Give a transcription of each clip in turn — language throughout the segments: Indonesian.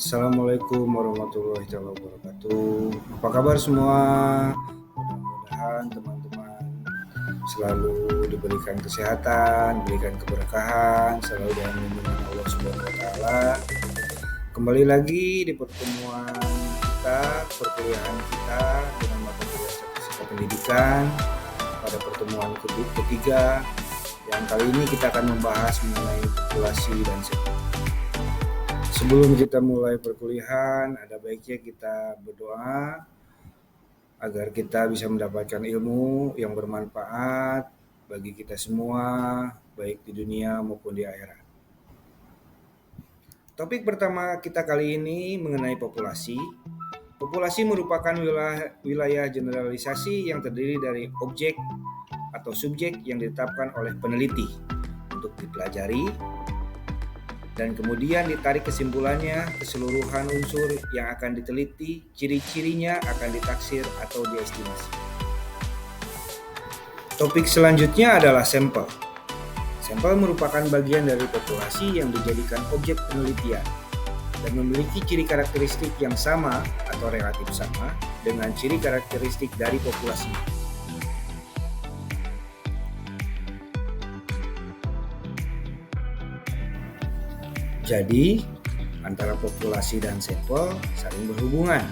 Assalamualaikum warahmatullahi wabarakatuh. Apa kabar semua? Mudah-mudahan teman-teman selalu diberikan kesehatan, diberikan keberkahan, selalu dalam lindungan Allah Subhanahu wa taala. Kembali lagi di pertemuan kita, perkuliahan kita dengan mata kuliah Statistika Pendidikan pada pertemuan ketiga. Yang kali ini kita akan membahas mengenai populasi dan sektor. Sebelum kita mulai perkuliahan, ada baiknya kita berdoa agar kita bisa mendapatkan ilmu yang bermanfaat bagi kita semua, baik di dunia maupun di akhirat. Topik pertama kita kali ini mengenai populasi. Populasi merupakan wilayah generalisasi yang terdiri dari objek atau subjek yang ditetapkan oleh peneliti untuk dipelajari, dan kemudian ditarik kesimpulannya, keseluruhan unsur yang akan diteliti, ciri-cirinya akan ditaksir atau diestimasi. Topik selanjutnya adalah sampel. Sampel merupakan bagian dari populasi yang dijadikan objek penelitian dan memiliki ciri karakteristik yang sama atau relatif sama dengan ciri karakteristik dari populasi. Jadi, antara populasi dan sampel saling berhubungan,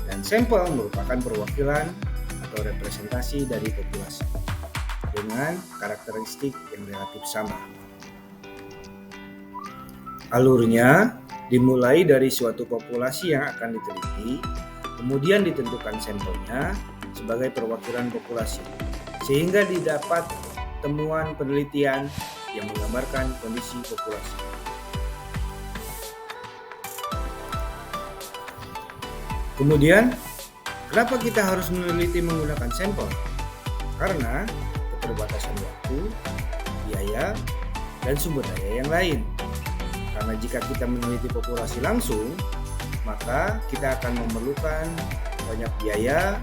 dan sampel merupakan perwakilan atau representasi dari populasi dengan karakteristik yang relatif sama. Alurnya dimulai dari suatu populasi yang akan diteliti, kemudian ditentukan sampelnya sebagai perwakilan populasi, sehingga didapat temuan penelitian yang menggambarkan kondisi populasi. Kemudian, kenapa kita harus meneliti menggunakan sampel? Karena keterbatasan waktu, biaya, dan sumber daya yang lain. Karena jika kita meneliti populasi langsung, maka kita akan memerlukan banyak biaya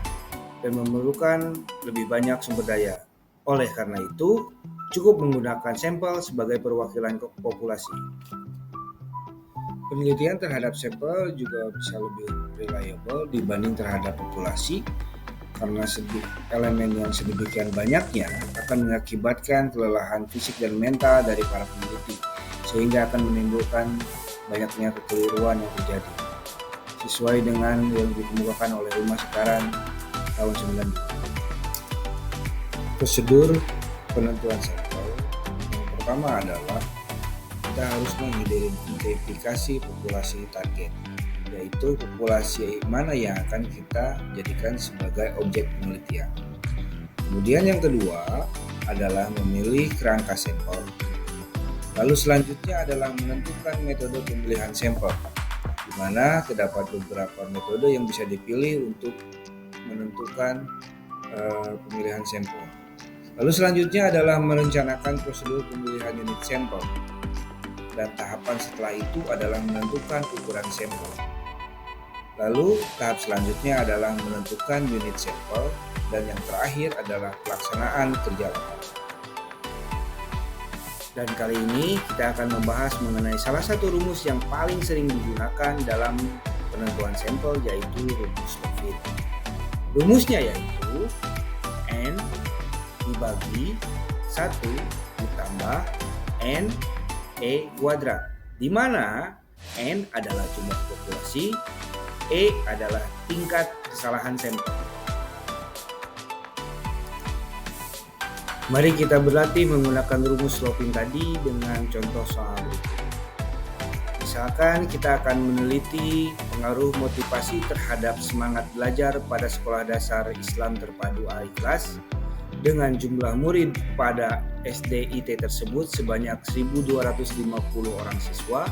dan memerlukan lebih banyak sumber daya. Oleh karena itu, cukup menggunakan sampel sebagai perwakilan populasi. Penelitian terhadap sampel juga bisa lebih reliable dibanding terhadap populasi, karena elemen yang sedemikian banyaknya akan mengakibatkan kelelahan fisik dan mental dari para peneliti, sehingga akan menimbulkan banyaknya kekeliruan yang terjadi, sesuai dengan yang dikemukakan oleh Rumah Sekaran tahun 92. Prosedur penentuan sampel yang pertama adalah kita harus mengidentifikasi populasi target, yaitu populasi mana yang akan kita jadikan sebagai objek penelitian. Kemudian yang kedua adalah memilih kerangka sampel. Lalu selanjutnya adalah menentukan metode pemilihan sampel, di mana terdapat beberapa metode yang bisa dipilih untuk menentukan pemilihan sampel. Lalu selanjutnya adalah merencanakan prosedur pemilihan unit sampel. Dan tahapan setelah itu adalah menentukan ukuran sampel. Lalu tahap selanjutnya adalah menentukan unit sampel, dan yang terakhir adalah pelaksanaan kerja lapangan. Dan kali ini kita akan membahas mengenai salah satu rumus yang paling sering digunakan dalam penentuan sampel, yaitu rumus Levin. Rumusnya yaitu N dibagi 1 ditambah N E kuadrat, di mana N adalah jumlah populasi, E adalah tingkat kesalahan sampel. Mari kita berlatih menggunakan rumus Levin tadi dengan contoh soal berikut. Misalkan kita akan meneliti pengaruh motivasi terhadap semangat belajar pada sekolah dasar Islam terpadu Al-Ikhlas dengan jumlah murid pada SDIT tersebut sebanyak 1.250 orang siswa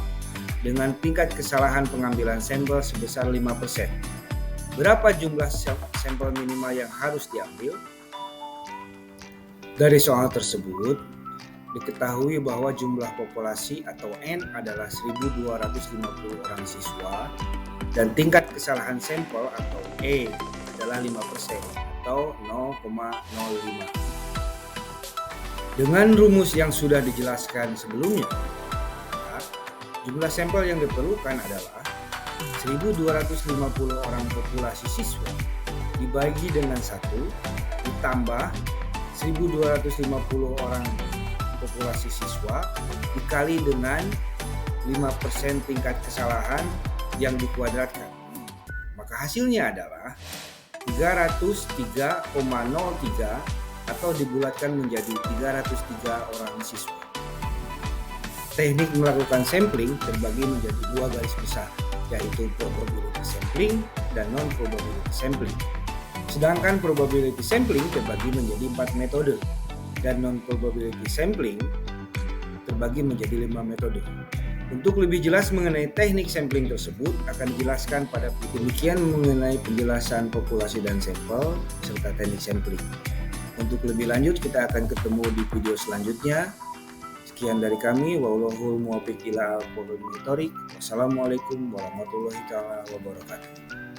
dengan tingkat kesalahan pengambilan sampel sebesar 5%. Berapa jumlah sampel minimal yang harus diambil? Dari soal tersebut, diketahui bahwa jumlah populasi atau N adalah 1.250 orang siswa dan tingkat kesalahan sampel atau E adalah 5%. Atau 0,05. Dengan rumus yang sudah dijelaskan sebelumnya, jumlah sampel yang diperlukan adalah 1.250 orang populasi siswa dibagi dengan 1 ditambah 1.250 orang populasi siswa dikali dengan 5% tingkat kesalahan yang dikuadratkan. Maka hasilnya adalah 303,03 atau dibulatkan menjadi 303 orang siswa. Teknik melakukan sampling terbagi menjadi 2 garis besar, yaitu probability sampling dan non-probability sampling. Sedangkan probability sampling terbagi menjadi 4 metode dan non-probability sampling terbagi menjadi 5 metode. Untuk lebih jelas mengenai teknik sampling tersebut akan dijelaskan pada demikian mengenai penjelasan populasi dan sampel serta teknik sampling. Untuk lebih lanjut kita akan ketemu di video selanjutnya. Sekian dari kami, wallahul muwaffiq ila aqwamit thoriq. Wassalamualaikum warahmatullahi wabarakatuh.